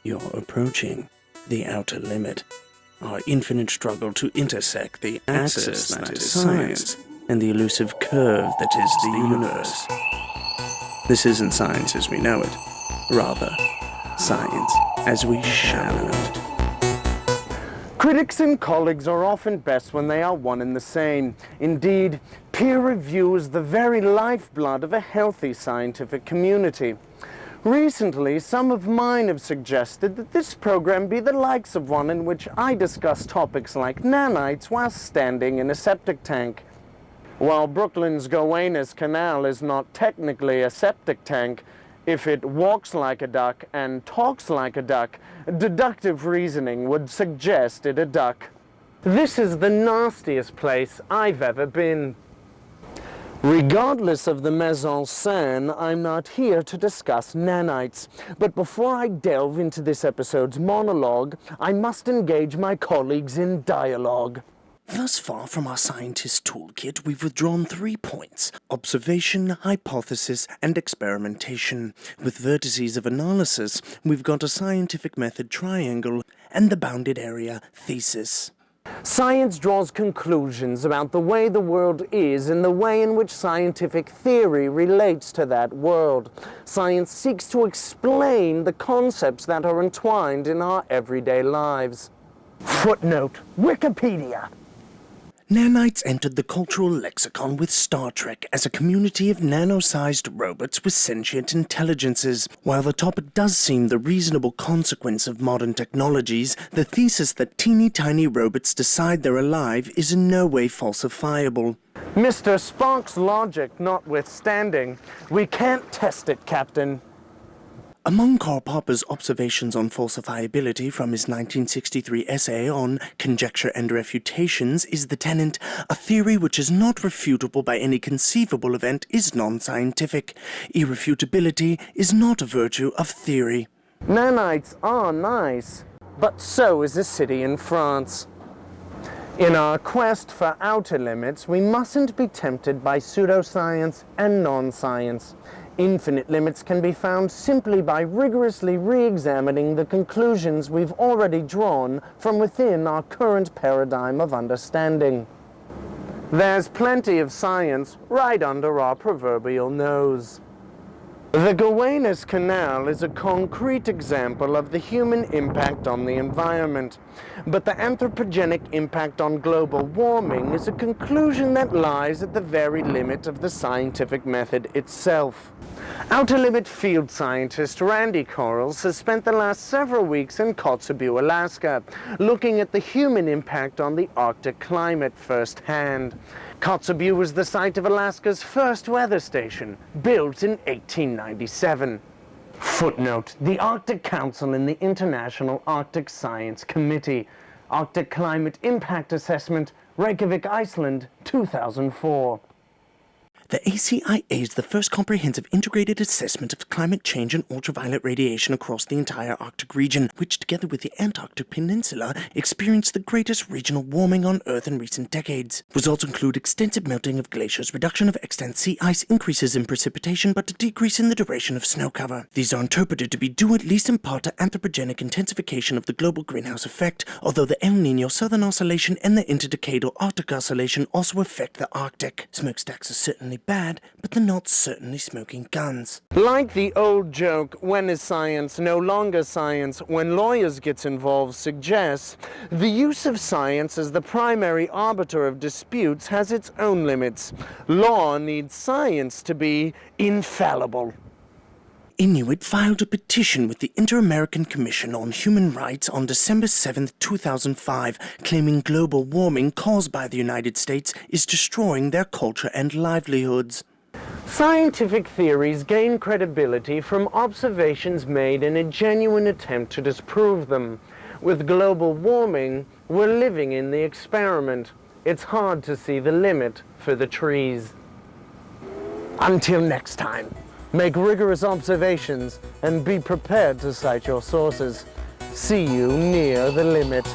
You're approaching the outer limit, our infinite struggle to intersect the axis that is science and the elusive curve that is the universe. This isn't science as we know it, rather, science as we shall know it. Critics and colleagues are often best when they are one and the same. Indeed, peer review is the very lifeblood of a healthy scientific community. Recently, some of mine have suggested that this program be the likes of one in which I discuss topics like nanites while standing in a septic tank. While Brooklyn's Gowanus Canal is not technically a septic tank, if it walks like a duck and talks like a duck, deductive reasoning would suggest it a duck. This is the nastiest place I've ever been. Regardless of the mise-en-scène, I'm not here to discuss nanites. But before I delve into this episode's monologue, I must engage my colleagues in dialogue. Thus far from our scientist toolkit, we've withdrawn 3 points: observation, hypothesis, and experimentation. With vertices of analysis, we've got a scientific method triangle and the bounded area thesis. Science draws conclusions about the way the world is and the way in which scientific theory relates to that world. Science seeks to explain the concepts that are entwined in our everyday lives. Footnote: Wikipedia. Nanites entered the cultural lexicon with Star Trek as a community of nano-sized robots with sentient intelligences. While the topic does seem the reasonable consequence of modern technologies, the thesis that teeny-tiny robots decide they're alive is in no way falsifiable. Mr. Spock's logic notwithstanding, we can't test it, Captain. Among Karl Popper's observations on falsifiability from his 1963 essay on Conjecture and Refutations is the tenet, a theory which is not refutable by any conceivable event is non-scientific. Irrefutability is not a virtue of theory. Nanites are nice, but so is a city in France. In our quest for outer limits, we mustn't be tempted by pseudoscience and non-science. Infinite limits can be found simply by rigorously re-examining the conclusions we've already drawn from within our current paradigm of understanding. There's plenty of science right under our proverbial nose. The Gowanus Canal is a concrete example of the human impact on the environment, but the anthropogenic impact on global warming is a conclusion that lies at the very limit of the scientific method itself. Outer Limit field scientist Randy Corals has spent the last several weeks in Kotzebue, Alaska, looking at the human impact on the Arctic climate firsthand. Kotzebue was the site of Alaska's first weather station, built in 1897. Footnote: the Arctic Council and the International Arctic Science Committee. Arctic Climate Impact Assessment, Reykjavik, Iceland, 2004. The ACIA is the first comprehensive integrated assessment of climate change and ultraviolet radiation across the entire Arctic region, which together with the Antarctic Peninsula experienced the greatest regional warming on Earth in recent decades. Results include extensive melting of glaciers, reduction of extant sea ice, increases in precipitation, but a decrease in the duration of snow cover. These are interpreted to be due at least in part to anthropogenic intensification of the global greenhouse effect, although the El Niño Southern Oscillation and the Interdecadal Arctic Oscillation also affect the Arctic. Smokestacks are certainly bad, but they're not certainly smoking guns. Like the old joke, when is science no longer science when lawyers get involved suggests, the use of science as the primary arbiter of disputes has its own limits. Law needs science to be infallible. Inuit filed a petition with the Inter-American Commission on Human Rights on December 7, 2005, claiming global warming caused by the United States is destroying their culture and livelihoods. Scientific theories gain credibility from observations made in a genuine attempt to disprove them. With global warming, we're living in the experiment. It's hard to see the limit for the trees. Until next time. Make rigorous observations and be prepared to cite your sources. See you near the limit.